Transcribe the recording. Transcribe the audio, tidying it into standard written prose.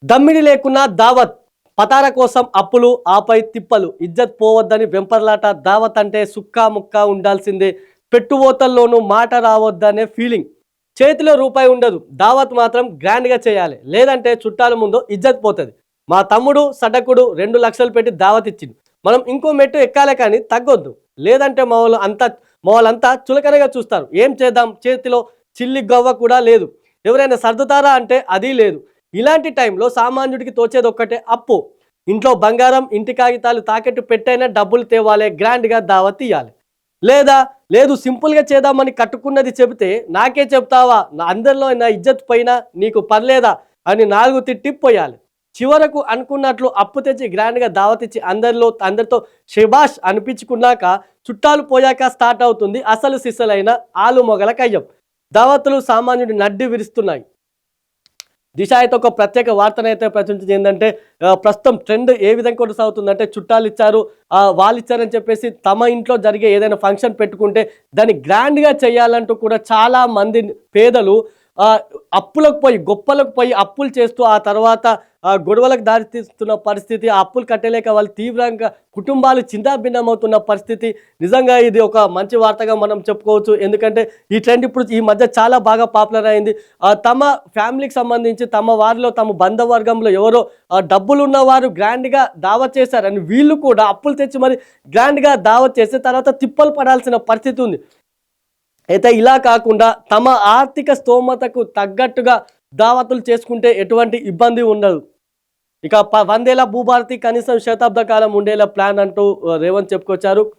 దమ్మిడి లేకున్నా దావత్ పతార కోసం అప్పులు ఆపై తిప్పలు ఇజ్జత్ పోవద్దని వెంపర్లాట దావత్ అంటే సుక్కా ముక్కా ఉండాల్సిందే పెట్టుబోతల్లోనూ మాట రావద్దనే ఫీలింగ్ చేతిలో రూపాయి ఉండదు దావత్ మాత్రం గ్రాండ్గా చేయాలి లేదంటే చుట్టాల ముందు ఇజ్జత్ పోతుంది మా తమ్ముడు సడకుడు 2 లక్షలు పెట్టి దావత్ ఇచ్చింది మనం ఇంకో మెట్టు ఎక్కాలే కానీ తగ్గొద్దు లేదంటే మా వాళ్ళంతా చులకనగా చూస్తారు ఏం చేద్దాం చేతిలో చిల్లి గవ్వ కూడా లేదు ఎవరైనా సర్దుతారా అంటే అది లేదు ఇలాంటి టైంలో సామాన్యుడికి తోచేది ఒక్కటే అప్పు ఇంట్లో బంగారం ఇంటి కాగితాలు తాకెట్టు పెట్టైనా డబ్బులు తేవాలి గ్రాండ్గా దావత్ ఇవ్వాలి లేదు సింపుల్గా చేద్దామని కట్టుకున్నది చెబితే నాకే చెప్తావా అందరిలో నా ఇజ్జత్ పైన నీకు పర్లేదా అని 4 తిట్టి పోయాలి చివరకు అనుకున్నట్లు అప్పు తెచ్చి గ్రాండ్గా దావత్ ఇచ్చి అందరితో షెబాష్ అనిపించుకున్నాక చుట్టాలు పోయాక స్టార్ట్ అవుతుంది అసలు సిసలైన ఆలు మొగల కయ్యం దావత్తులు సామాన్యుడి నడ్డి విరుస్తున్నాయి. దిశ అయితే ఒక ప్రత్యేక వార్తనైతే ప్రచురించింది. ఏంటంటే ప్రస్తుతం ట్రెండ్ ఏ విధంగా కొనసాగుతుందంటే చుట్టాలు ఇచ్చారు వాళ్ళు ఇచ్చారని చెప్పేసి తమ ఇంట్లో జరిగే ఏదైనా ఫంక్షన్ పెట్టుకుంటే దాన్ని గ్రాండ్గా చేయాలంటూ కూడా చాలా మంది పేదలు అప్పులకు పోయి గొప్పలకు పోయి అప్పులు చేస్తూ ఆ తర్వాత గొడవలకు దారితీస్తున్న పరిస్థితి, ఆ అప్పులు కట్టలేక వాళ్ళు తీవ్రంగా కుటుంబాలు చిందాభిన్నమవుతున్న పరిస్థితి. నిజంగా ఇది ఒక మంచి వార్తగా మనం చెప్పుకోవచ్చు. ఎందుకంటే ఈ ట్రెండ్ ఇప్పుడు ఈ మధ్య చాలా బాగా పాపులర్ అయింది. తమ ఫ్యామిలీకి సంబంధించి తమ వారిలో తమ బంధువర్గంలో ఎవరో డబ్బులు ఉన్నవారు గ్రాండ్గా దావత్ చేశారని వీళ్ళు కూడా అప్పులు తెచ్చి మరి గ్రాండ్గా దావత్ చేసి తర్వాత తిప్పలు పడాల్సిన పరిస్థితి ఉంది. అయితే ఇలా కాకుండా తమ ఆర్థిక స్తోమతకు తగ్గట్టుగా దావతులు చేసుకుంటే ఎటువంటి ఇబ్బంది ఉండదు. ఇక 100 ఏళ్ల భూభారతి కనీసం శతాబ్ద కాలం ఉండేలా ప్లాన్ అంటూ రేవంత్ చెప్పుకొచ్చారు.